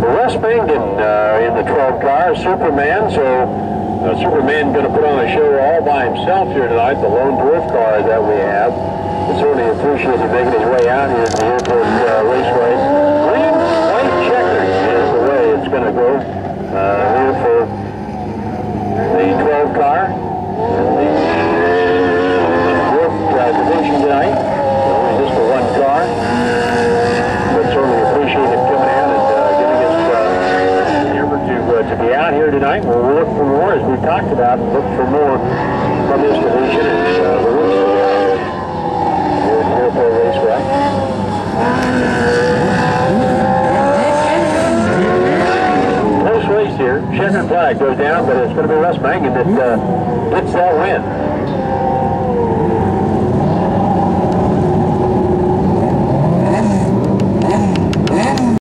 Wes Mangan in the 12 car, Superman. So Superman going to put on a show all by himself here tonight, the lone dwarf car that we have. We certainly appreciate him making his way out here to the airport raceway. Green, white checkered is the way it's going to go here for the 12 car in the dwarf division tonight. Only just for one car. But certainly appreciate him coming in and giving us the effort to be out here tonight. We'll look for more, as we talked about, look for more from this division and the roots of the airport raceway. Close race here. Checkered flag goes down, but it's going to be Wes Mangan that gets that win.